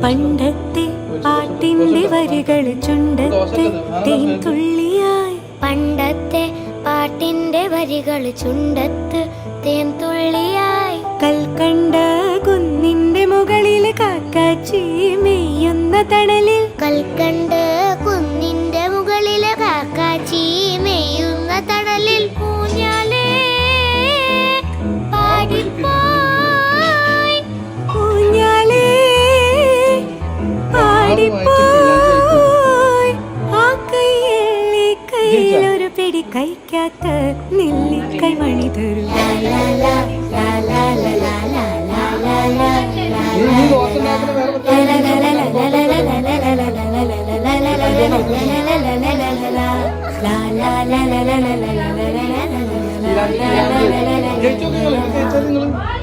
പണ്ടത്തെ പാട്ടിന്റെ വരികൾ ചുണ്ടത്ത് തേൻ തുള്ളിയായി. പണ്ടത്തെ പാട്ടിന്റെ വരികൾ ചുണ്ടത്ത് തേൻ തുള്ളിയായി. കൽക്കണ്ട കുന്നിന്റെ മുകളിൽ കാക്കാച്ചി മെയ്യുന്ന തണലിൽ. കൽക്കണ്ട കുന്നിന്റെ മുകളിൽ കാക്കാച്ചി മെയ്യുന്ന തണലിൽ. ഊഞ്ഞാലേ പാടിപ്പോയി, ഊഞ്ഞാലേ പാടിപ്പോയി. ആ കയ്യിലെ കയ്യിലൊരു പിടി കഴിക്കാത്ത നെല്ലിക്കൈ മണി തരൂ. നിങ്ങൾ